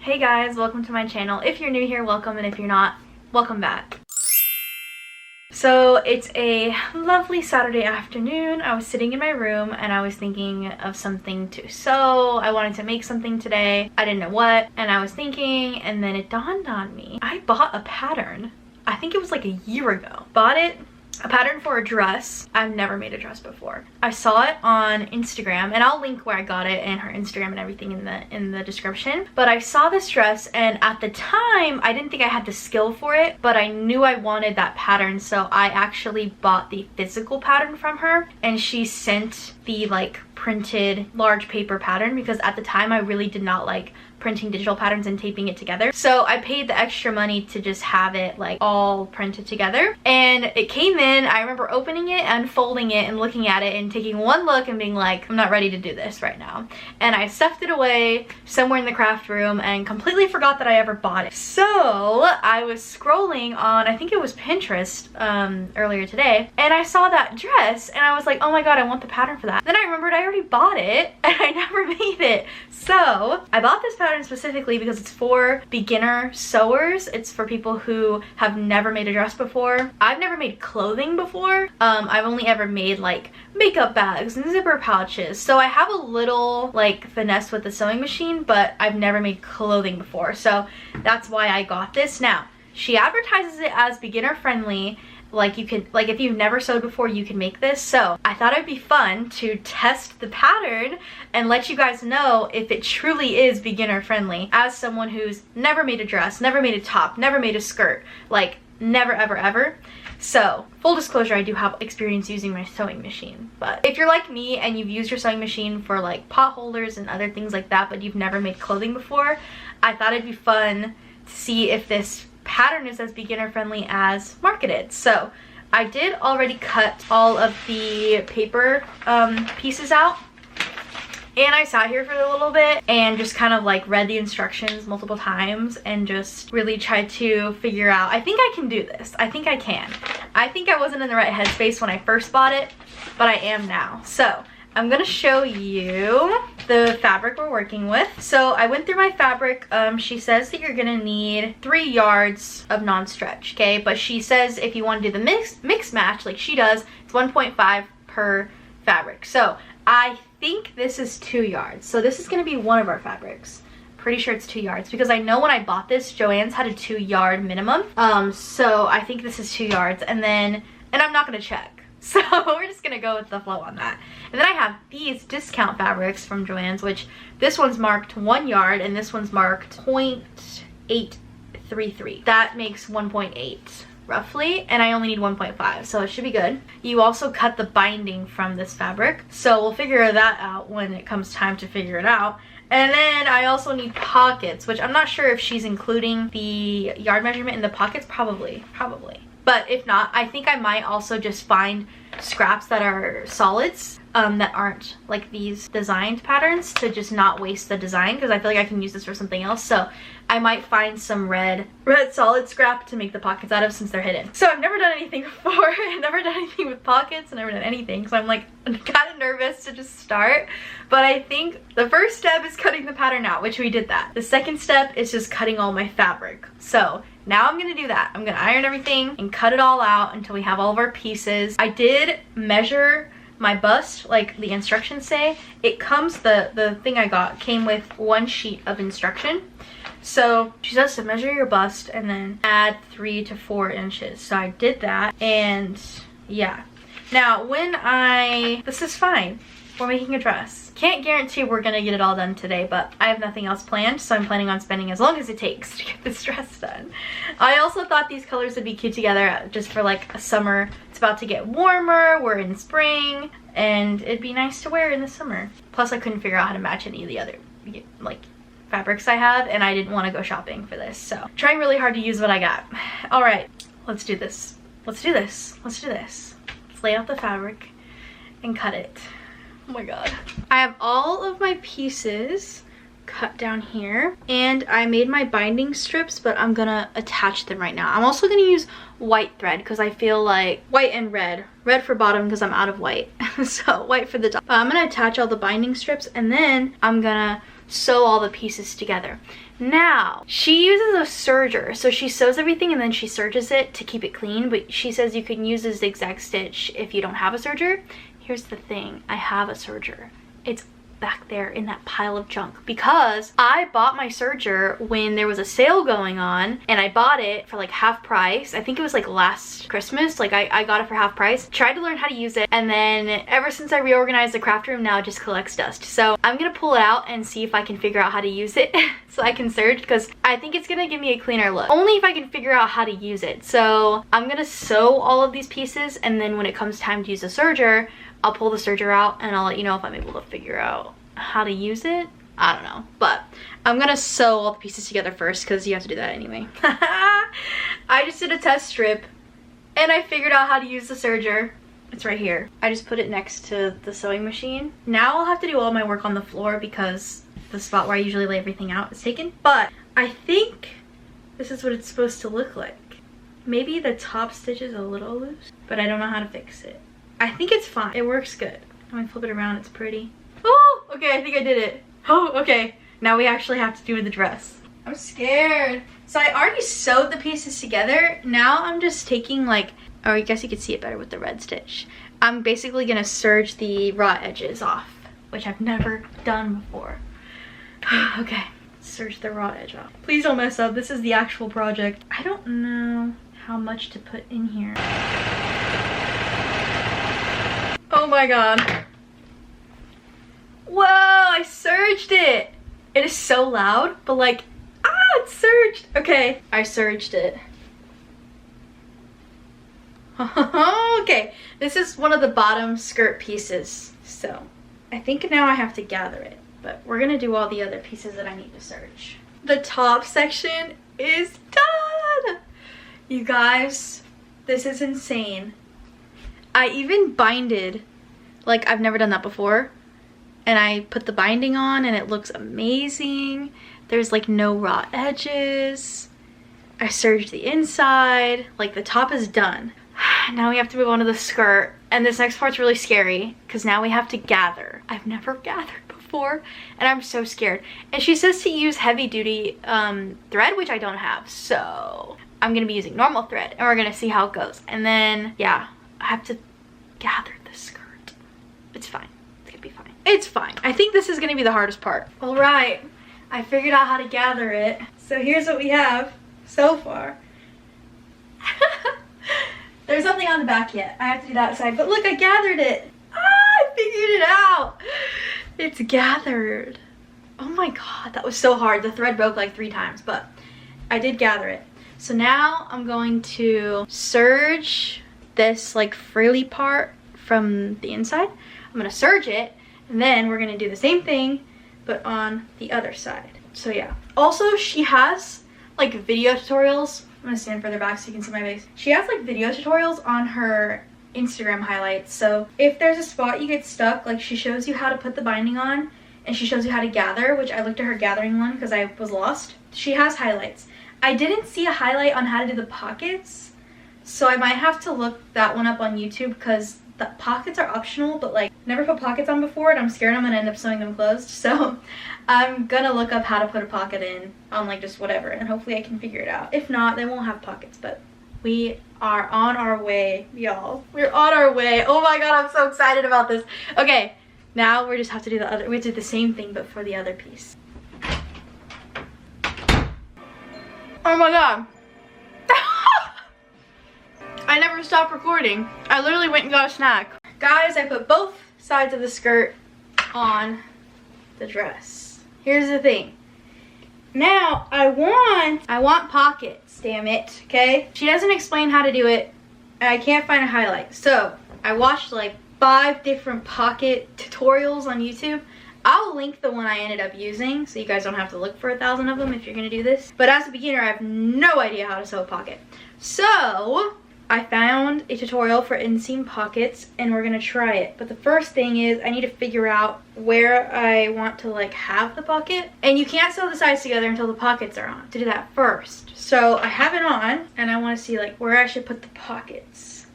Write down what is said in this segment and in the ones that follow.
Hey guys, welcome to my channel. If you're new here, welcome, and if you're not, welcome back. So it's a lovely Saturday afternoon. I was sitting in my room and I was thinking of something to sew. I wanted to make something today. I didn't know what, and I was thinking, and then it dawned on me. I bought a pattern. I think it was like a year ago. Bought it. A pattern for a dress. I've never made a dress before. I saw it on Instagram, and I'll link where I got it and her Instagram and everything in the description. But I saw this dress, and at the time I didn't think I had the skill for it, but I knew I wanted that pattern, so I actually bought the physical pattern from her, and she sent the like printed large paper pattern because at the time I really did not like printing digital patterns and taping it together. So I paid the extra money to just have it like all printed together, and it came in. I remember opening it, unfolding it, and looking at it and taking one look and being like, I'm not ready to do this right now. And I stuffed it away somewhere in the craft room and completely forgot that I ever bought it. So I was scrolling on, I think it was Pinterest earlier today, and I saw that dress and I was like, oh my god, I want the pattern for that. Then I remembered I already bought it and I never made it. So I bought this pattern specifically because it's for beginner sewers. It's for people who have never made a dress before. I've never made clothing before. I've only ever made like makeup bags and zipper pouches, so I have a little like finesse with the sewing machine, but I've never made clothing before, so that's why I got this. Now she advertises it as beginner friendly, like you can, like if you've never sewed before, you can make this. So I thought it'd be fun to test the pattern and let you guys know if it truly is beginner friendly, as someone who's never made a dress, never made a top, never made a skirt, like never ever ever. So full disclosure, I do have experience using my sewing machine, but if you're like me and you've used your sewing machine for like pot holders and other things like that, but you've never made clothing before, I thought it'd be fun to see if this pattern is as beginner friendly as marketed. So I did already cut all of the paper pieces out, and I sat here for a little bit and just kind of like read the instructions multiple times and just really tried to figure out, I think I can do this. I think I can. I think I wasn't in the right headspace when I first bought it, but I am now. So I'm gonna show you the fabric we're working with. So I went through my fabric. She says that you're gonna need 3 yards of non-stretch, okay? But she says if you want to do the mix match like she does, it's 1.5 per fabric. So I think this is 2 yards. So this is gonna be one of our fabrics. Pretty sure it's 2 yards because I know when I bought this, Joann's had a 2 yard minimum. So I think this is 2 yards, and I'm not gonna check. So we're just gonna go with the flow on that. And then I have these discount fabrics from Joann's, which this one's marked 1 yard and this one's marked 0.833. That makes 1.8 roughly, and I only need 1.5, so it should be good. You also cut the binding from this fabric, so we'll figure that out when it comes time to figure it out. And then I also need pockets, which I'm not sure if she's including the yard measurement in the pockets. Probably. But if not, I think I might also just find scraps that are solids that aren't like these designed patterns, to just not waste the design, because I feel like I can use this for something else. So I might find some red solid scrap to make the pockets out of, since they're hidden. So I've never done anything before. I've never done anything with pockets. I've never done anything, so I'm like kind of nervous to just start. But I think the first step is cutting the pattern out, which we did that. The second step is just cutting all my fabric. So now I'm gonna do that. I'm gonna iron everything and cut it all out until we have all of our pieces. I did measure my bust like the instructions say. It comes, the thing I got came with 1 sheet of instruction. So she says to measure your bust and then add 3 to 4 inches. So I did that, and yeah. Now this is fine. We're making a dress. Can't guarantee we're gonna get it all done today, but I have nothing else planned, so I'm planning on spending as long as it takes to get this dress done. I also thought these colors would be cute together just for like a summer. It's about to get warmer, we're in spring, and it'd be nice to wear in the summer. Plus I couldn't figure out how to match any of the other like fabrics I have, and I didn't want to go shopping for this, so trying really hard to use what I got. All right, let's do this. Let's do this. Let's lay out the fabric and cut it. Oh my god. I have all of my pieces cut down here, and I made my binding strips, but I'm gonna attach them right now. I'm also gonna use white thread because I feel like white and red for bottom because I'm out of white. So white for the top. I'm gonna attach all the binding strips, and then I'm gonna sew all the pieces together. Now, she uses a serger, so she sews everything and then she serges it to keep it clean, but she says you can use a zigzag stitch if you don't have a serger. Here's the thing, I have a serger. It's back there in that pile of junk because I bought my serger when there was a sale going on, and I bought it for like half price. I think it was like last Christmas. Like I got it for half price, tried to learn how to use it, and then ever since I reorganized the craft room, now it just collects dust. So I'm gonna pull it out and see if I can figure out how to use it so I can serge, because I think it's gonna give me a cleaner look, only if I can figure out how to use it. So I'm gonna sew all of these pieces, and then when it comes time to use a serger, I'll pull the serger out and I'll let you know if I'm able to figure out how to use it. I don't know, but I'm gonna sew all the pieces together first because you have to do that anyway. I just did a test strip and I figured out how to use the serger. It's right here. I just put it next to the sewing machine. Now I'll have to do all my work on the floor because the spot where I usually lay everything out is taken, but I think this is what it's supposed to look like. Maybe the top stitch is a little loose, but I don't know how to fix it. I think it's fine. It works good. When I flip it around, it's pretty. Oh, okay, I think I did it. Oh, okay. Now we actually have to do the dress. I'm scared. So I already sewed the pieces together. Now I'm just taking like, or I guess you could see it better with the red stitch. I'm basically gonna serge the raw edges off, which I've never done before. Okay, serge the raw edge off. Please don't mess up. This is the actual project. I don't know how much to put in here. Oh my god. Whoa, I serged it. It is so loud, but like, it's serged. Okay, I serged it. Okay, this is one of the bottom skirt pieces. So I think now I have to gather it, but we're gonna do all the other pieces that I need to serge. The top section is done. You guys, this is insane. I even binded, like I've never done that before. And I put the binding on and it looks amazing. There's like no raw edges. I serged the inside, like the top is done. Now we have to move on to the skirt. And this next part's really scary because now we have to gather. I've never gathered before and I'm so scared. And she says to use heavy duty thread, which I don't have. So I'm gonna be using normal thread and we're gonna see how it goes. And then, yeah, I have to gather the skirt. It's fine. It's gonna be fine. It's fine. I think this is gonna be the hardest part. All right, I figured out how to gather it. So here's what we have so far. There's nothing on the back yet. I have to do that side, but look, I gathered it. I figured it out. It's gathered. Oh my god, that was so hard. The thread broke like 3 times, but I did gather it. So now I'm going to serge this like frilly part from the inside. I'm gonna serge it, and then we're gonna do the same thing, but on the other side. So yeah. Also, she has like video tutorials. I'm gonna stand further back so you can see my face. She has like video tutorials on her Instagram highlights. So if there's a spot you get stuck, like she shows you how to put the binding on and she shows you how to gather, which I looked at her gathering one because I was lost. She has highlights. I didn't see a highlight on how to do the pockets, so I might have to look that one up on YouTube because the pockets are optional, but like never put pockets on before and I'm scared I'm gonna end up sewing them closed. So I'm gonna look up how to put a pocket in on like just whatever, and hopefully I can figure it out. If not, they won't have pockets, but we are on our way, y'all. We're on our way. Oh my god, I'm so excited about this. Okay, now we just have to do the other, we have to do the same thing but for the other piece. Oh my god. I never stopped recording. I literally went and got a snack. Guys, I put both sides of the skirt on the dress. Here's the thing. Now, I want pockets, damn it, okay? She doesn't explain how to do it, and I can't find a highlight. So, I watched like 5 different pocket tutorials on YouTube. I'll link the one I ended up using so you guys don't have to look for 1,000 of them if you're gonna do this. But as a beginner, I have no idea how to sew a pocket. So, I found a tutorial for inseam pockets and we're gonna try it. But the first thing is I need to figure out where I want to like have the pocket. And you can't sew the sides together until the pockets are on. To do that first. So I have it on and I wanna see like where I should put the pockets.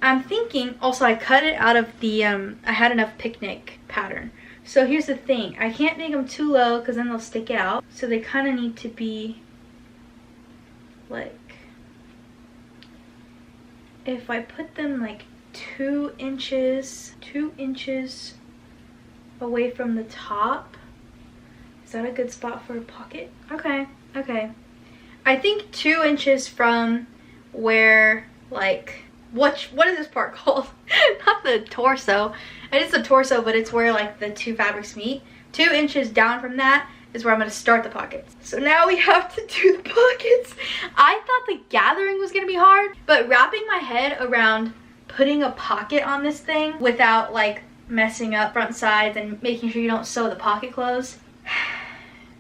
I'm thinking, also I cut it out of the, I had enough picnic pattern. So here's the thing, I can't make them too low because then they'll stick out. So they kind of need to be like, if I put them like 2 inches away from the top, is that a good spot for a pocket? Okay, okay. I think 2 inches from where, like, what is this part called? Not the torso. It is the torso, but it's where like the 2 fabrics meet. 2 inches down from that is where I'm gonna start the pockets. So now we have to do the pockets. I thought the gathering was gonna be hard, but wrapping my head around putting a pocket on this thing without like messing up front sides and making sure you don't sew the pocket closed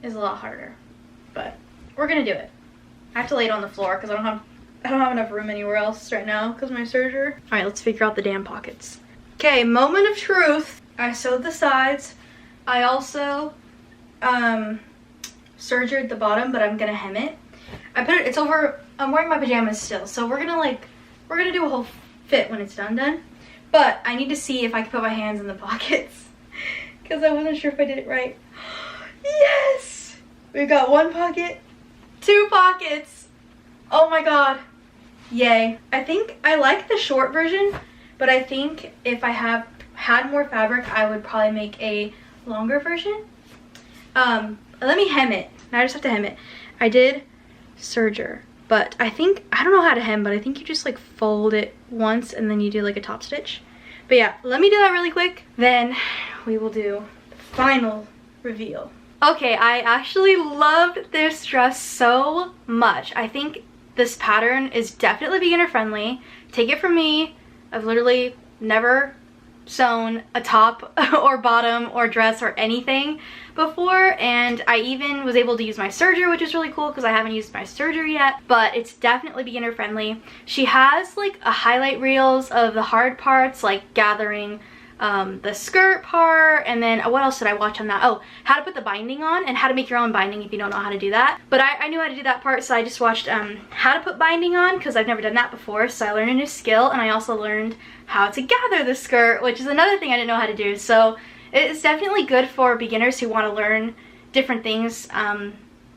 is a lot harder. But we're gonna do it. I have to lay it on the floor because I don't have enough room anywhere else right now because of my surgery. All right, let's figure out the damn pockets. Okay, moment of truth. I sewed the sides. I also sergered the bottom, but I'm gonna hem it. I put it, it's over, I'm wearing my pajamas still, so we're gonna do a whole fit when it's done. But I need to see if I can put my hands in the pockets because I wasn't sure if I did it right. Yes! We've got 1 pocket, 2 pockets. Oh my god. Yay. I think I like the short version, but I think if I had more fabric, I would probably make a longer version. Let me hem it. Now I just have to hem it. I did serger, but I don't know how to hem, but I think you just like fold it once and then you do like a top stitch. But yeah, let me do that really quick. Then we will do the final reveal. Okay, I actually loved this dress so much. I think this pattern is definitely beginner friendly. Take it from me, I've literally never sewn a top or bottom or dress or anything before, and I even was able to use my serger, which is really cool because I haven't used my serger yet, but it's definitely beginner friendly. She has like a highlight reels of the hard parts, like gathering the skirt part, and then what else did I watch on that? Oh, how to put the binding on and how to make your own binding if you don't know how to do that. But I knew how to do that part, so I just watched how to put binding on because I've never done that before, so I learned a new skill, and I also learned how to gather the skirt, which is another thing I didn't know how to do. So it's definitely good for beginners who want to learn different things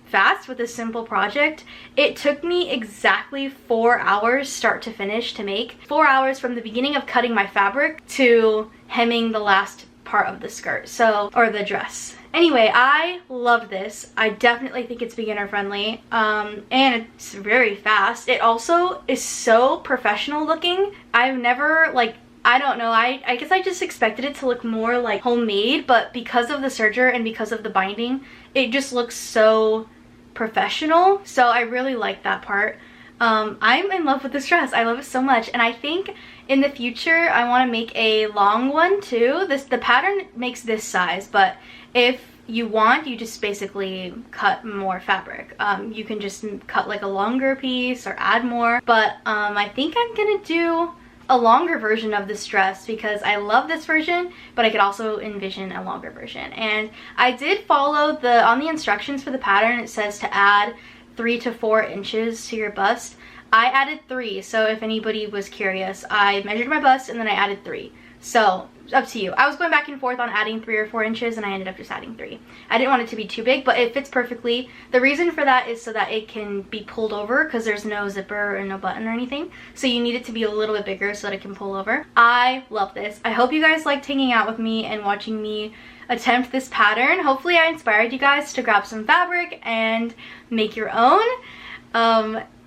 fast with a simple project. It took me exactly 4 hours start to finish to make. 4 hours from the beginning of cutting my fabric to hemming the last part of the skirt, so, or the dress. Anyway, I love this. I definitely think it's beginner friendly, and it's very fast. It also is so professional looking. I've never, like, I don't know, I guess I just expected it to look more like homemade, but because of the serger and because of the binding, it just looks so professional. So I really like that part. I'm in love with this dress. I love it so much, and I think in the future I want to make a long one too. The pattern makes this size, but if you want, you just basically cut more fabric. You can just cut like a longer piece or add more, but I think I'm gonna do a longer version of this dress because I love this version, but I could also envision a longer version. And I did follow on the instructions for the pattern, it says to add 3 to 4 inches to your bust. I added 3, so if anybody was curious, I measured my bust and then I added 3. So up to you. I was going back and forth on adding 3 or 4 inches, and I ended up just adding 3. I didn't want it to be too big, but it fits perfectly. The reason for that is so that it can be pulled over because there's no zipper or no button or anything. So you need it to be a little bit bigger so that it can pull over. I love this. I hope you guys liked hanging out with me and watching me attempt this pattern. Hopefully I inspired you guys to grab some fabric and make your own.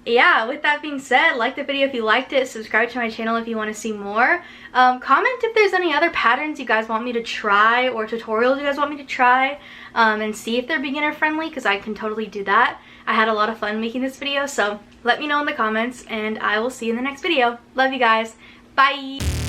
Yeah, with that being said, like the video if you liked it, subscribe to my channel if you want to see more. Comment if there's any other patterns you guys want me to try or tutorials you guys want me to try, and see if they're beginner friendly because I can totally do that. I had a lot of fun making this video, so let me know in the comments and I will see you in the next video. Love you guys. Bye!